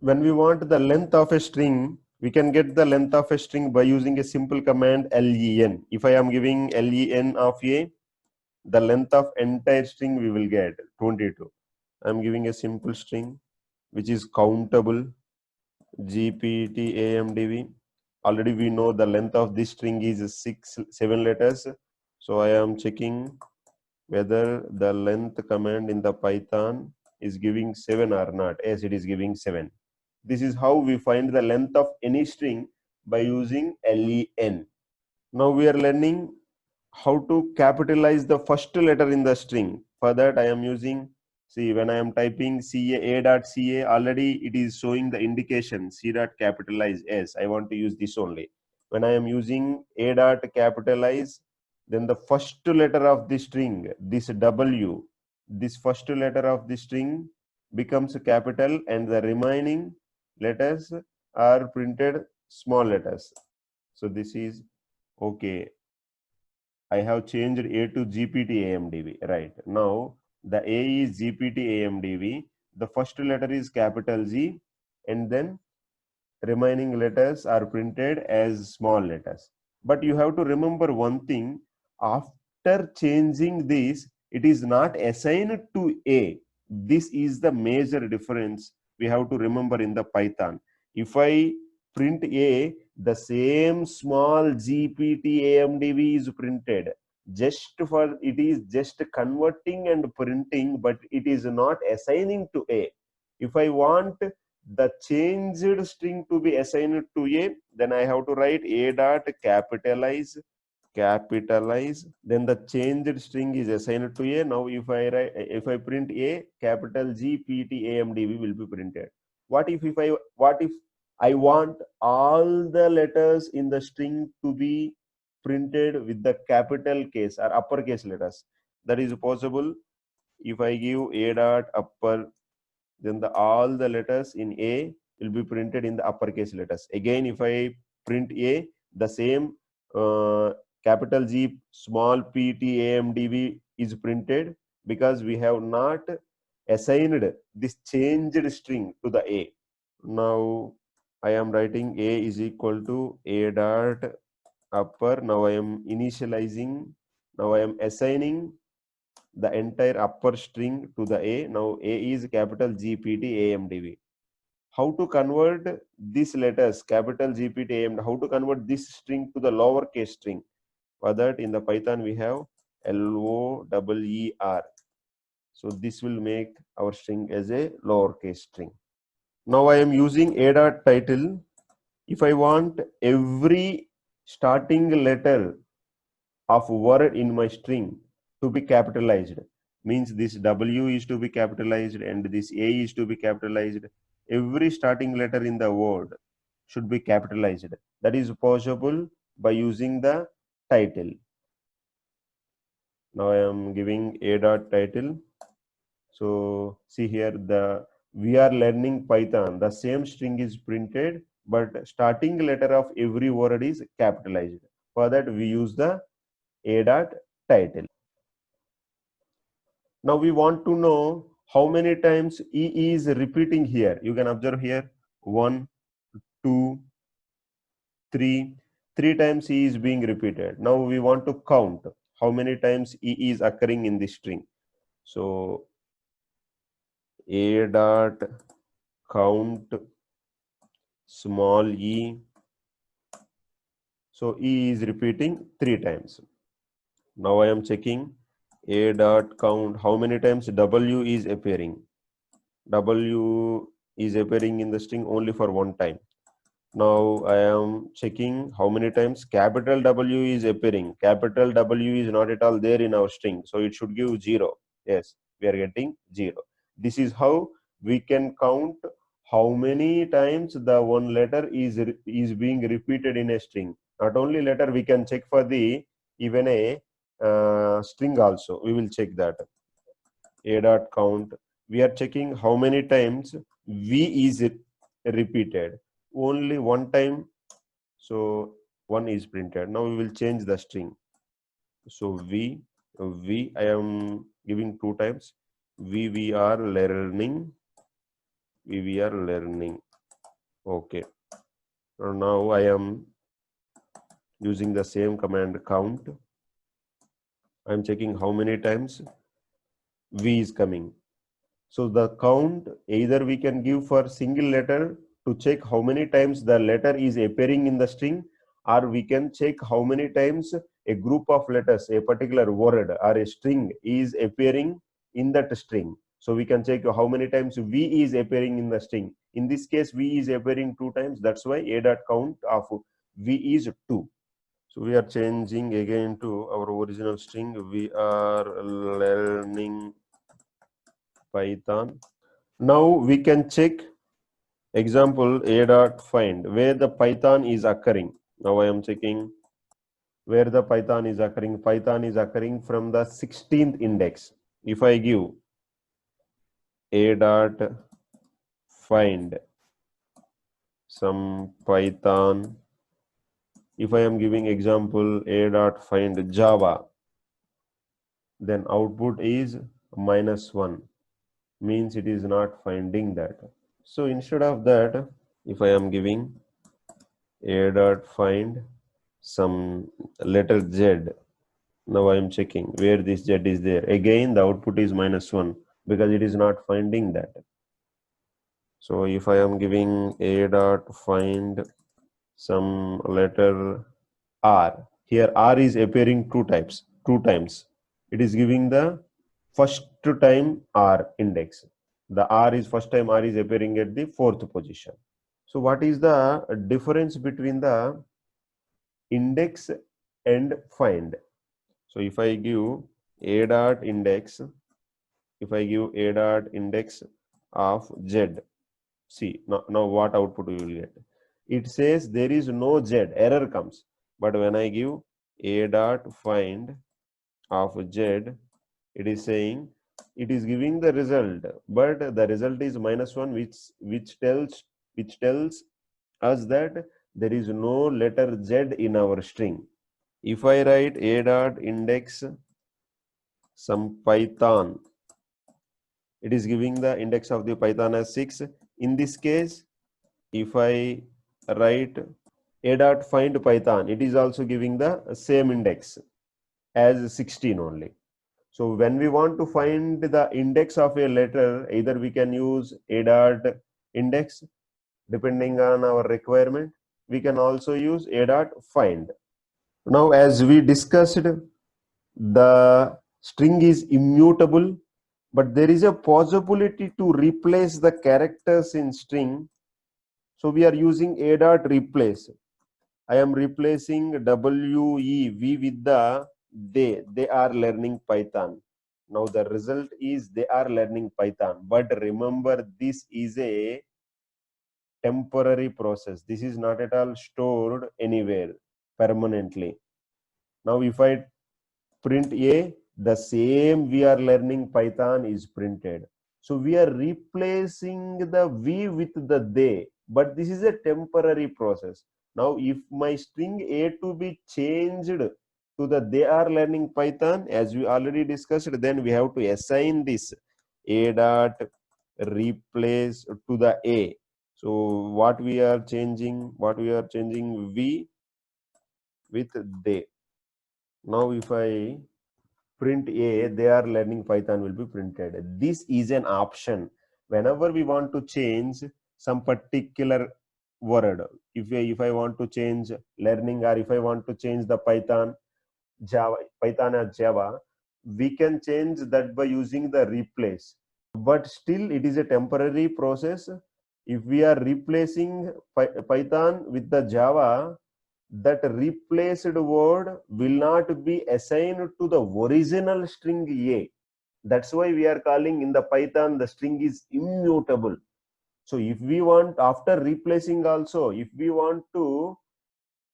when we want the length of a string, we can get the length of a string by using a simple command len. If I am giving len of a, the length of entire string we will get 22. I am giving a simple string which is countable gptamdv. Already we know the length of this string is 7 letters. So I am checking whether the length command in the Python is giving 7 or not. Yes, it is giving 7. This is how we find the length of any string by using len. Now we are learning how to capitalize the first letter in the string. For that I am using, see, when I am typing a.ca, already it is showing the indication c dot capitalize s. I want to use this only. When I am using a dot capitalize, then the first letter of the string, this w, this first letter of the string becomes capital and the remaining letters are printed small letters. So this is okay. I have changed A to GPT-AMDV. Right. Now, the A is GPT-AMDV. The first letter is capital G, and then remaining letters are printed as small letters. But you have to remember one thing. After changing this, it is not assigned to A. This is the major difference we have to remember in the Python. If I print A, the same small GPT-AMDV is printed. Just for it is just converting and printing, but it is not assigning to A. If I want the changed string to be assigned to A, then I have to write A dot capitalize, then the changed string is assigned to A. Now if I print A, capital G P T A M D V will be printed. What if I want all the letters in the string to be printed with the capital case or uppercase letters? That is possible. If I give A dot upper, then all the letters in A will be printed in the uppercase letters. Again, if I print A, the same capital G small p t a m d v is printed because we have not assigned this changed string to the A. Now I am writing A is equal to A dot upper. Now I am initializing. Now I am assigning the entire upper string to the A. Now A is capital GPT AMDV. How to convert these letters, capital GPT AMDV, how to convert this string to the lowercase string? For that, in the Python we have LOWER. So this will make our string as a lowercase string. Now I am using a dot title. If I want every starting letter of word in my string to be capitalized, means this W is to be capitalized and this A is to be capitalized. Every starting letter in the word should be capitalized. That is possible by using the title. Now I am giving a dot title. So see here, we are learning Python. The same string is printed, but starting letter of every word is capitalized. For that we use the a dot title. Now we want to know how many times E is repeating here. You can observe here 1, 2, 3. 3 times E is being repeated. Now we want to count how many times E is occurring in this string. So A dot count small e. So E is repeating 3 times. Now I am checking A dot count how many times W is appearing. W is appearing in the string only for 1 time. Now I am checking how many times capital W is appearing. Capital W is not at all there in our string, so it should give 0. Yes, we are getting 0. This is how we can count how many times the one letter is being repeated in a string. Not only letter, we can check for the even a string also. We will check that. A dot count. We are checking how many times V is repeated. Only 1 time, so 1 is printed. Now we will change the string. So V I am giving 2 times. We are learning. We are learning. Okay. Now I am using the same command count. I'm checking how many times V is coming. So the count either we can give for single letter to check how many times the letter is appearing in the string, or we can check how many times a group of letters, a particular word or a string is appearing in that string. So we can check how many times V is appearing in the string. In this case, V is appearing 2 times. That's why a dot count of V is 2. So we are changing again to our original string. We are learning Python. Now we can check example a dot find where the Python is occurring. Now I am checking where the Python is occurring. Python is occurring from the 16th index. If I give a dot find some Python, if I am giving example a dot find Java, then output is -1, means it is not finding that. So instead of that, if I am giving a dot find some letter Z, now I am checking where this Z is there. Again, the output is -1 because it is not finding that. So if I am giving a dot find some letter R, here R is appearing two times. It is giving the first time R index. The R is first time R is appearing at the 4th position. So what is the difference between the index and find? So if I give a dot index, if I give a dot index of Z, see now what output we will get. It says there is no Z, error comes. But when I give a dot find of Z, it is saying it is giving the result, but the result is -1, which tells us that there is no letter Z in our string. If I write a dot index some Python, it is giving the index of the Python as 6. In this case, if I write a dot find Python, it is also giving the same index as 16 only. So when we want to find the index of a letter, either we can use a dot index depending on our requirement. We can also use a dot find. Now, as we discussed, the string is immutable, but there is a possibility to replace the characters in string. So we are using a dot replace. I am replacing WEV with the they are learning Python. Now the result is they are learning Python, but remember this is a temporary process. This is not at all stored anywhere permanently. Now if I print A, the same we are learning Python is printed. So we are replacing the we with the they, but this is a temporary process. Now if my string A to be changed to the they are learning Python, as we already discussed, then we have to assign this a dot replace to the A. So what we are changing V with they. Now if I print A, they are learning Python will be printed. This is an option. Whenever we want to change some particular word, if I want to change learning, or if I want to change the Python or Java, we can change that by using the replace. But still it is a temporary process. If we are replacing Python with the Java, that replaced word will not be assigned to the original string A. That's why we are calling in the Python the string is immutable. So if we want, after replacing also, if we want to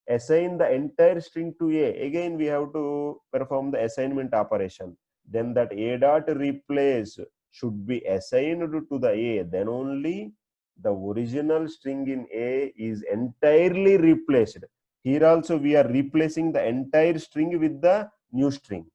assign the entire string to A, again we have to perform the assignment operation. Then that A dot replace should be assigned to the A. Then only the original string in A is entirely replaced. Here also we are replacing the entire string with the new string.